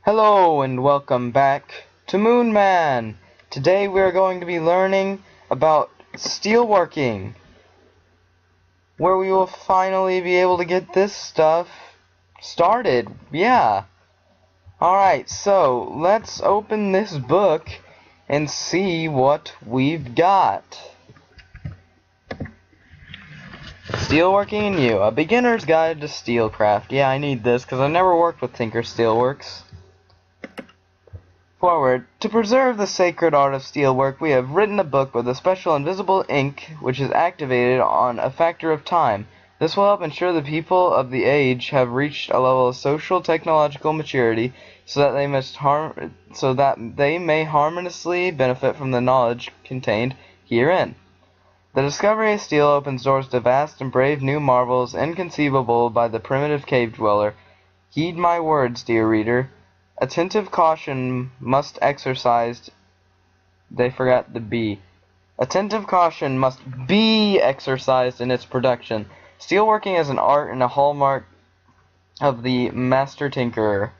Hello and welcome back to Moon Man. Today we are going to be learning about steelworking, where we will finally be able to get this stuff started. Yeah. Alright, so let's open this book and see what we've got. Steelworking and You, a beginner's guide to steelcraft. Yeah, I need this because I've never worked with Tinker Steelworks. Forward. To preserve the sacred art of steelwork, we have written a book with a special invisible ink which is activated on a factor of time. This will help ensure the people of the age have reached a level of social technological maturity so that they may harmoniously benefit from the knowledge contained herein. The discovery of steel opens doors to vast and brave new marvels inconceivable by the primitive cave dweller. Heed my words, dear reader. Attentive caution must exercised. They forgot the B. Attentive caution must be exercised in its production. Steelworking is an art and a hallmark of the master tinkerer.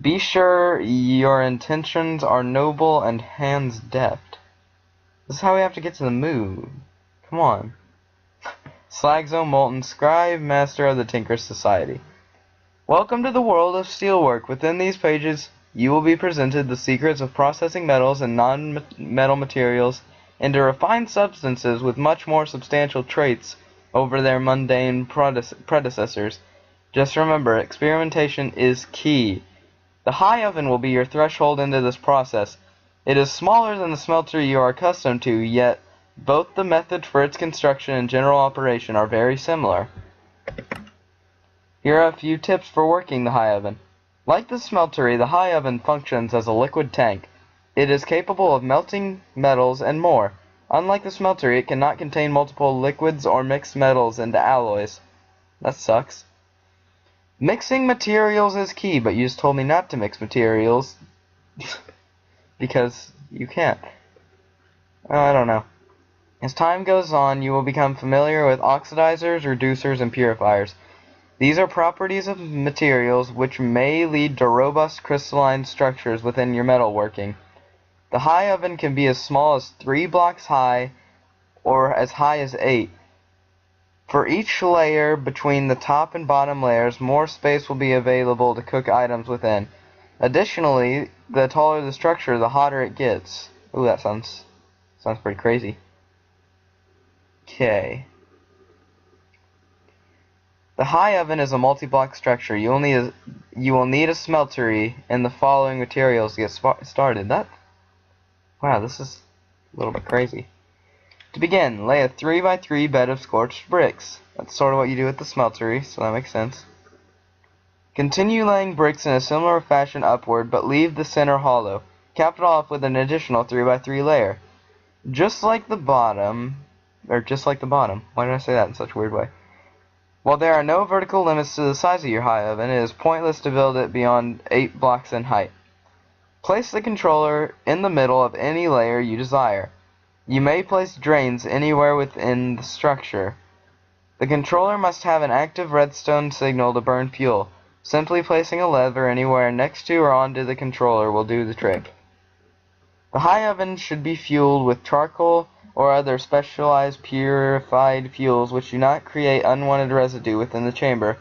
Be sure your intentions are noble and hands deft. This is how we have to get to the moon. Come on. Slagzo Molten, scribe master of the Tinker Society. Welcome to the world of steelwork. Within these pages, you will be presented the secrets of processing metals and non-metal materials into refined substances with much more substantial traits over their mundane predecessors. Just remember, experimentation is key. The high oven will be your threshold into this process. It is smaller than the smelter you are accustomed to, yet both the method for its construction and general operation are very similar. Here are a few tips for working the high oven. Like the smeltery, the high oven functions as a liquid tank. It is capable of melting metals and more. Unlike the smeltery, it cannot contain multiple liquids or mixed metals into alloys. That sucks. Mixing materials is key, but you just told me not to mix materials. Because you can't. I don't know. As time goes on, you will become familiar with oxidizers, reducers, and purifiers. These are properties of materials which may lead to robust crystalline structures within your metalworking. The high oven can be as small as 3 blocks high or as high as 8. For each layer between the top and bottom layers, more space will be available to cook items within. Additionally, the taller the structure, the hotter it gets. Ooh, that sounds pretty crazy. Okay. The high oven is a multi-block structure. You will need a smeltery and the following materials to get started. Wow, this is a little bit crazy. To begin, lay a 3x3 bed of scorched bricks. That's sort of what you do at the smeltery, so that makes sense. Continue laying bricks in a similar fashion upward, but leave the center hollow. Cap it off with an additional 3x3 layer. Just like the bottom. Why did I say that in such a weird way? While there are no vertical limits to the size of your high oven, it is pointless to build it beyond 8 blocks in height. Place the controller in the middle of any layer you desire. You may place drains anywhere within the structure. The controller must have an active redstone signal to burn fuel. Simply placing a lever anywhere next to or onto the controller will do the trick. The high oven should be fueled with charcoal or other specialized purified fuels which do not create unwanted residue within the chamber.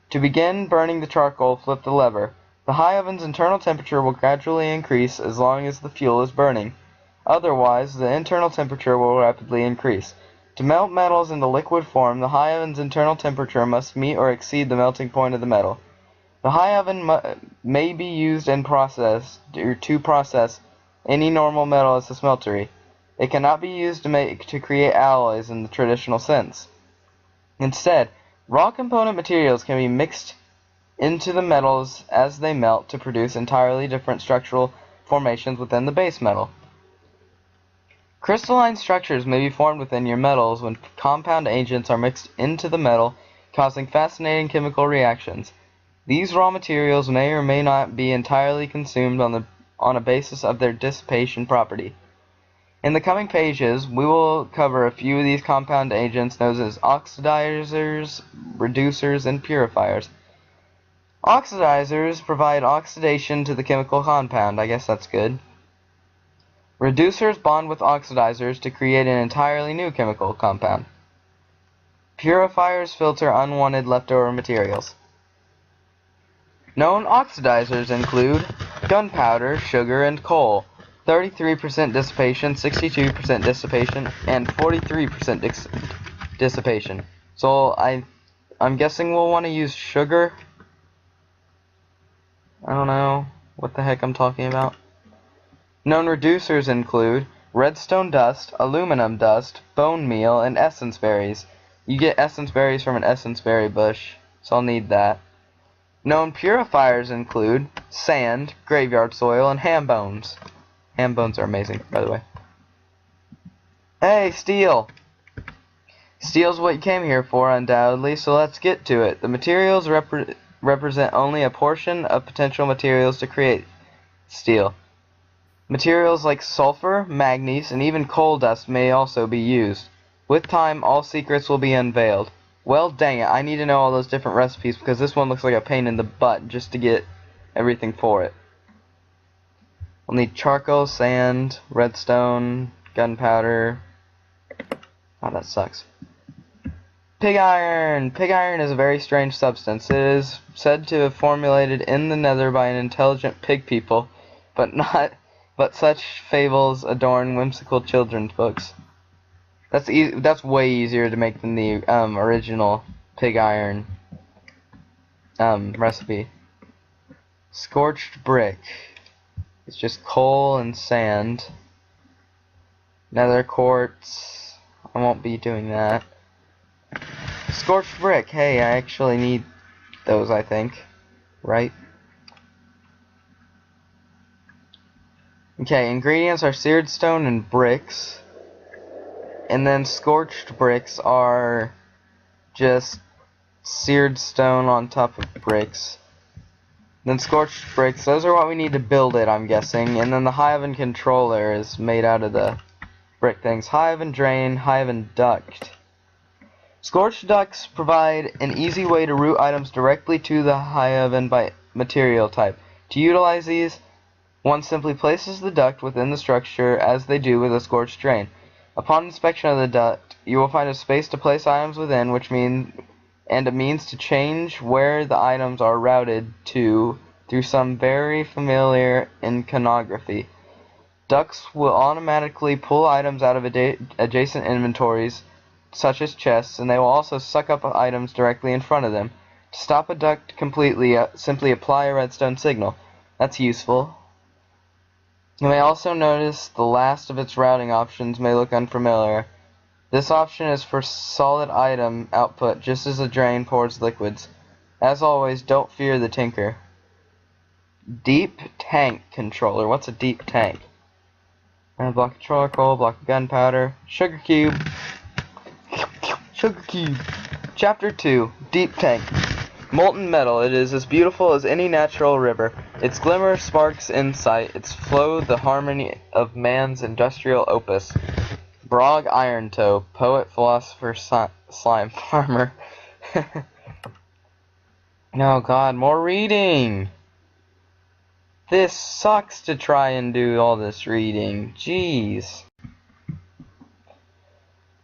To begin burning the charcoal, flip the lever. The high oven's internal temperature will gradually increase as long as the fuel is burning. Otherwise, the internal temperature will rapidly increase. To melt metals into liquid form, the high oven's internal temperature must meet or exceed the melting point of the metal. The high oven may be used to process any normal metal as a smeltery. It cannot be used to create alloys in the traditional sense. Instead, raw component materials can be mixed into the metals as they melt to produce entirely different structural formations within the base metal. Crystalline structures may be formed within your metals when compound agents are mixed into the metal, causing fascinating chemical reactions. These raw materials may or may not be entirely consumed on a basis of their dissipation property. In the coming pages, we will cover a few of these compound agents known as oxidizers, reducers, and purifiers. Oxidizers provide oxidation to the chemical compound. I guess that's good. Reducers bond with oxidizers to create an entirely new chemical compound. Purifiers filter unwanted leftover materials. Known oxidizers include gunpowder, sugar, and coal. 33% dissipation, 62% dissipation, and 43% dissipation. So I'm guessing we'll want to use sugar. I don't know what the heck I'm talking about. Known reducers include redstone dust, aluminum dust, bone meal, and essence berries. You get essence berries from an essence berry bush, so I'll need that. Known purifiers include sand, graveyard soil, and ham bones. Ham bones are amazing, by the way. Hey, steel! Steel's what you came here for, undoubtedly, so let's get to it. The materials represent only a portion of potential materials to create steel. Materials like sulfur, manganese, and even coal dust may also be used. With time, all secrets will be unveiled. Well, dang it, I need to know all those different recipes because this one looks like a pain in the butt just to get everything for it. We'll need charcoal, sand, redstone, gunpowder. Oh, that sucks. Pig iron! Pig iron is a very strange substance. It is said to have formulated in the nether by an intelligent pig people, but such fables adorn whimsical children's books. That's way easier to make than the original pig iron recipe. Scorched brick. It's just coal and sand. Nether quartz. I won't be doing that. Scorched brick. Hey, I actually need those, I think. Right? Okay, ingredients are seared stone and bricks. And then scorched bricks are just seared stone on top of bricks. Then scorched bricks, those are what we need to build it, I'm guessing. And then the hive and controller is made out of the brick things. Hive and drain, hive and duct. Scorched ducts provide an easy way to route items directly to the hive and by material type. To utilize these, one simply places the duct within the structure as they do with a scorched drain. Upon inspection of the duct, you will find a space to place items within, and a means to change where the items are routed to through some very familiar iconography. Ducts will automatically pull items out of adjacent inventories, such as chests, and they will also suck up items directly in front of them. To stop a duct completely, simply apply a redstone signal. That's useful. You may also notice the last of its routing options may look unfamiliar. This option is for solid item output, just as a drain pours liquids. As always, don't fear the tinker. Deep tank controller. What's a deep tank? Block of charcoal, block of gunpowder, sugar cube. Sugar cube. Chapter 2. Deep tank. Molten metal. It is as beautiful as any natural river. Its glimmer sparks insight, its flow the harmony of man's industrial opus. Brog Iron Toe, poet, philosopher, slime farmer. Oh god, more reading! This sucks to try and do all this reading. Jeez.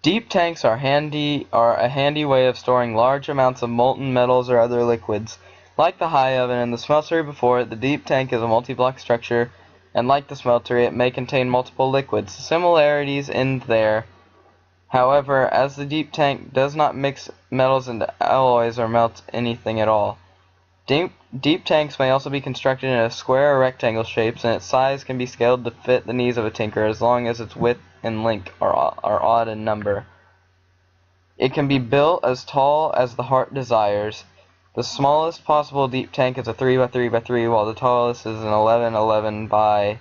Deep tanks are a handy way of storing large amounts of molten metals or other liquids. Like the high oven and the smeltery before it, the deep tank is a multi-block structure, and like the smeltery, it may contain multiple liquids. Similarities end there. However, as the deep tank does not mix metals into alloys or melt anything at all. Deep tanks may also be constructed in a square or rectangle shapes, and its size can be scaled to fit the needs of a tinker as long as its width and length are odd in number. It can be built as tall as the heart desires. The smallest possible deep tank is a 3x3x3, while the tallest is an 11x11 by ...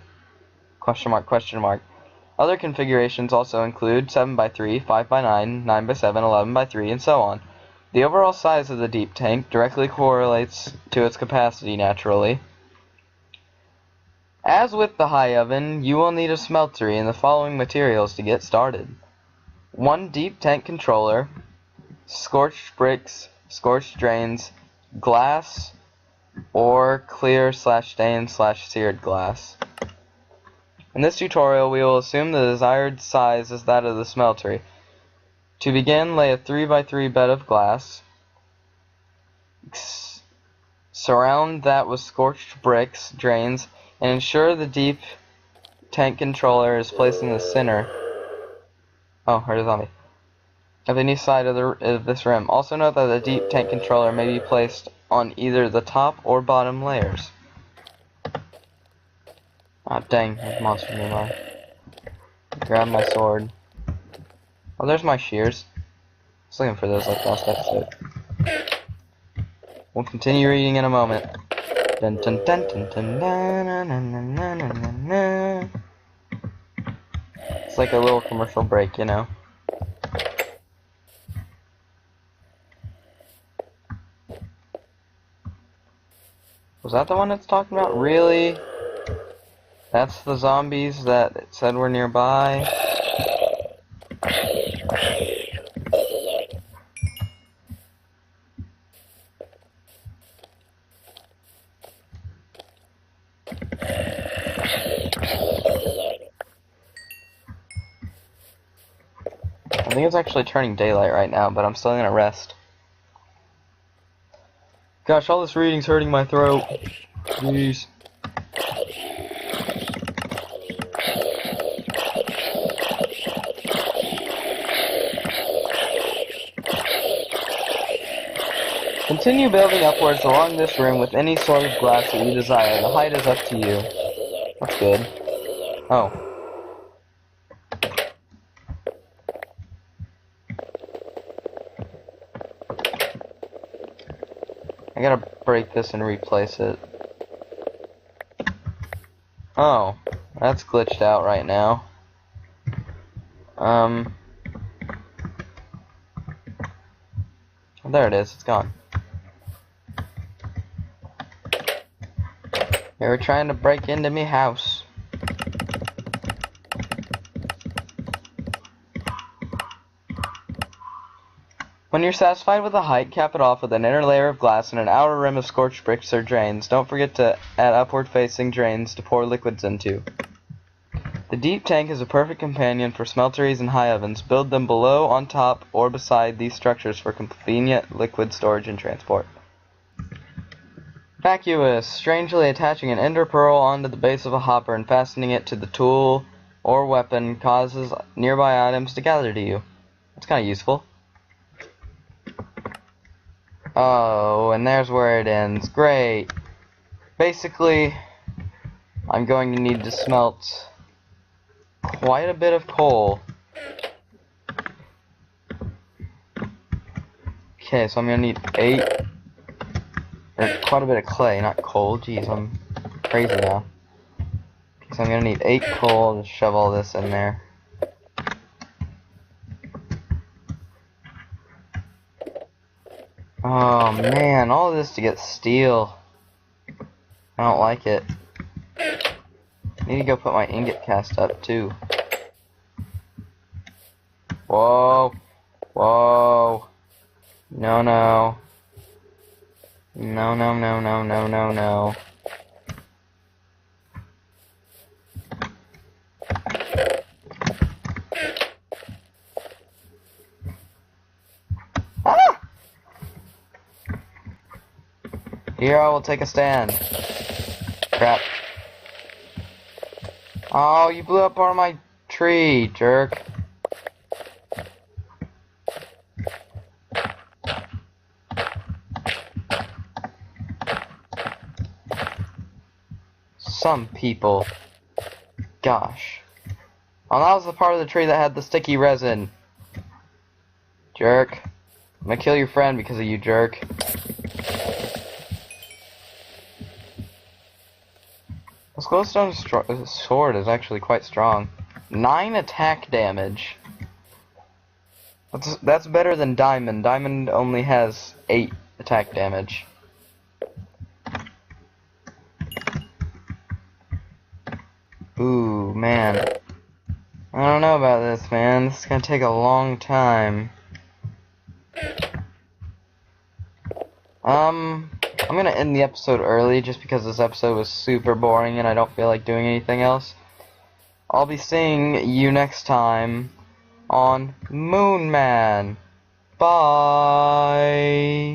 Other configurations also include 7x3, 5x9, 9x7, 11x3, and so on. The overall size of the deep tank directly correlates to its capacity, naturally. As with the high oven, you will need a smeltery and the following materials to get started. 1 deep tank controller, scorched bricks, scorched drains, glass, or clear/stained/seared glass. In this tutorial, we will assume the desired size is that of the smeltery. To begin, lay a 3x3 bed of glass. Surround that with scorched bricks, drains, and ensure the deep tank controller is placed in the center. Oh, heard a zombie. Of any side of this rim. Also note that the deep tank controller may be placed on either the top or bottom layers. Ah, dang, there's monsters nearby. Grab my sword. Oh, there's my shears. I was looking for those like last episode. We'll continue reading in a moment. Dun dun dun dun dun na na na na na na na. It's like a little commercial break, you know. Was that the one it's talking about? Really? That's the zombies that it said were nearby? I think it's actually turning daylight right now, but I'm still gonna rest. Gosh, all this reading's hurting my throat. Jeez. Continue building upwards along this room with any sort of glass that you desire. The height is up to you. That's good. Oh. I gotta break this and replace it. Oh, that's glitched out right now. There it is, it's gone. They were trying to break into me house. When you're satisfied with the height, cap it off with an inner layer of glass and an outer rim of scorched bricks or drains. Don't forget to add upward-facing drains to pour liquids into. The deep tank is a perfect companion for smelteries and high ovens. Build them below, on top, or beside these structures for convenient liquid storage and transport. Vacuous. Strangely attaching an ender pearl onto the base of a hopper and fastening it to the tool or weapon causes nearby items to gather to you. That's kind of useful. Oh, and there's where it ends. Great. Basically, I'm going to need to smelt quite a bit of coal. Okay, so I'm going to need 8, or quite a bit of clay, not coal. Jeez, I'm crazy now. Okay, so I'm going to need 8 coal to shove all this in there. Oh man, all of this to get steel. I don't like it. I need to go put my ingot cast up too. Whoa. Whoa. No, no. No, no, no, no, no, no, no. Ah! Here I will take a stand. Crap. Oh, you blew up part of my tree, jerk. Some people. Gosh. Oh, that was the part of the tree that had the sticky resin. Jerk. I'm gonna kill your friend because of you, jerk. This glowstone sword is actually quite strong. 9 attack damage. That's better than diamond. Diamond only has 8 attack damage. Ooh, man. I don't know about this, man. This is gonna take a long time. I'm gonna end the episode early just because this episode was super boring and I don't feel like doing anything else. I'll be seeing you next time on Moon Man. Bye.